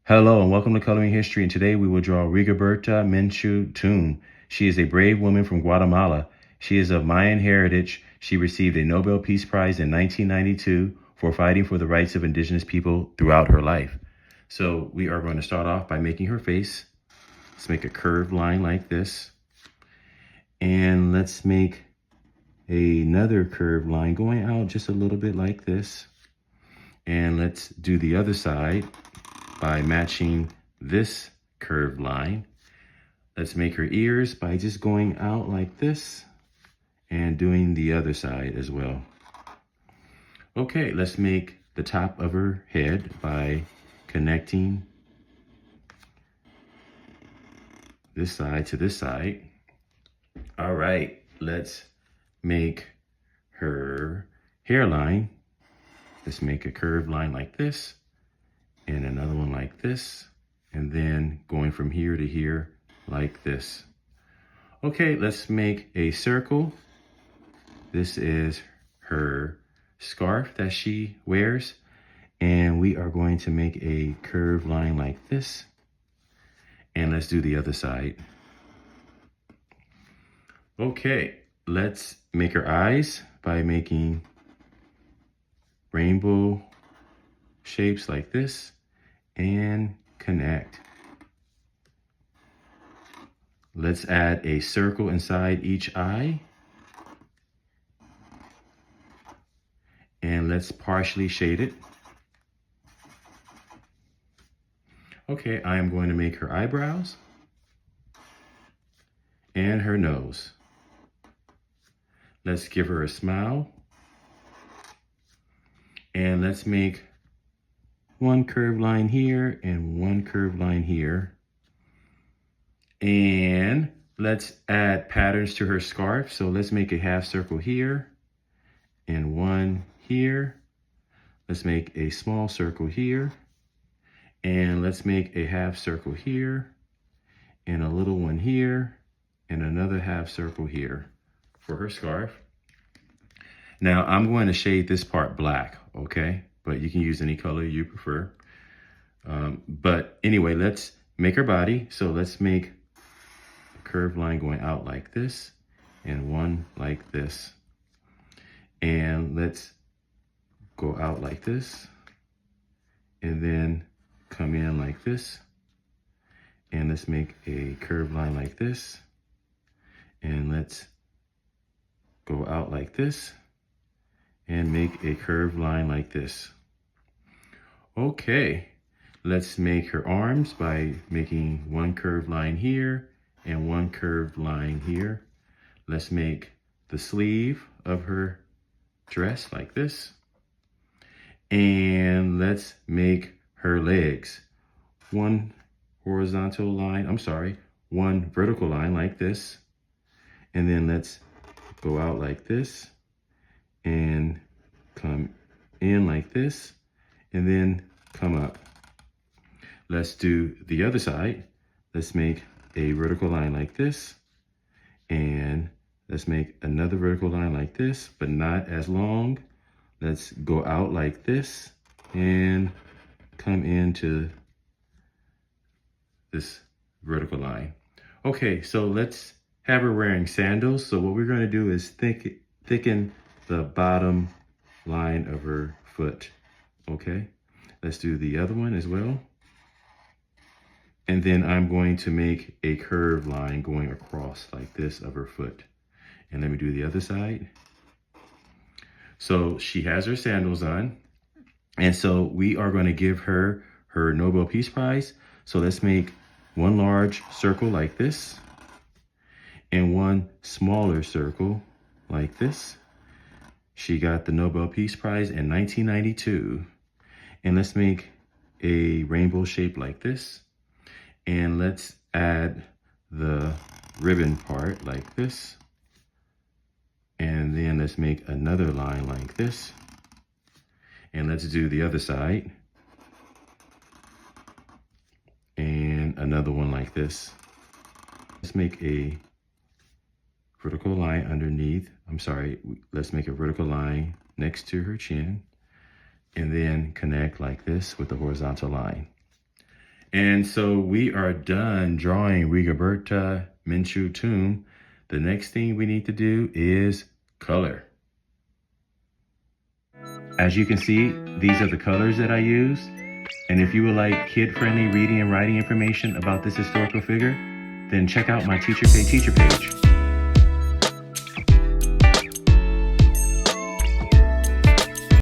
Hello and welcome to Coloring History, and today we will draw Rigoberta Menchu Tun. She is a brave woman from Guatemala. She is of Mayan heritage. She received a Nobel Peace Prize in 1992 for fighting for the rights of indigenous people throughout her life. So we are going to start off by making her face. Let's make a curved line like this. And let's make another curved line going out just a little bit like this. And let's do the other side by matching this curved line. Let's make her ears by just going out like this and doing the other side as well. Okay, let's make the top of her head by connecting this side to this side. All right, let's make her hairline. Let's make a curved line like this and another one like this, and then going from here to here like this. Okay, let's make a circle. This is her scarf that she wears, and we are going to make a curved line like this. And let's do the other side. Okay, let's make her eyes by making rainbow shapes like this and connect. Let's add a circle inside each eye. And let's partially shade it. Okay, I am going to make her eyebrows and her nose. Let's give her a smile. And let's make one curved line here and one curved line here. And let's add patterns to her scarf. So let's make a half circle here and one here. Let's make a small circle here. And let's make a half circle here and a little one here and another half circle here for her scarf. Now I'm going to shade this part black, okay? But you can use any color you prefer. But anyway, let's make her body. So let's make a curved line going out like this and one like this. And let's go out like this and then come in like this. And let's make a curved line like this. And let's go out like this and make a curved line like this. Okay, let's make her arms by making one curved line here and one curved line here. Let's make the sleeve of her dress like this. And let's make her legs. One vertical line like this. And then let's go out like this and come in like this and then come up. Let's do the other side. Let's make a vertical line like this and let's make another vertical line like this, but not as long. Let's go out like this and come into this vertical line. Okay, so let's have her wearing sandals. So what we're going to do is thicken the bottom line of her foot. Okay, let's do the other one as well. And then I'm going to make a curved line going across like this of her foot. And let me do the other side. So she has her sandals on. And so we are going to give her her Nobel Peace Prize. So let's make one large circle like this and one smaller circle like this. She got the Nobel Peace Prize in 1992. And let's make a rainbow shape like this. And let's add the ribbon part like this. And then let's make another line like this. And let's do the other side. And another one like this. Let's make a vertical line underneath. Let's make a vertical line next to her chin. And then connect like this with the horizontal line. And so we are done drawing Rigoberta Menchu tomb. The next thing we need to do is color. As you can see, these are the colors that I used. And if you would like kid-friendly reading and writing information about this historical figure, then check out my Teacher Pay Teacher page.